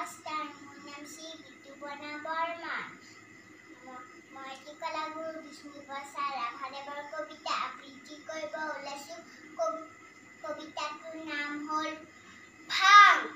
নমস্কাৰ, মোৰ নাম শ্ৰী বিতুপনা বৰ্মন। মই কলাগুৰু বিষ্ণুপ্ৰসাদ ৰাভাদেৱৰ কবিতা আবৃত্তি কৰিব ওলাইছোঁ। কবিতাটোৰ নাম হ'ল ভাং।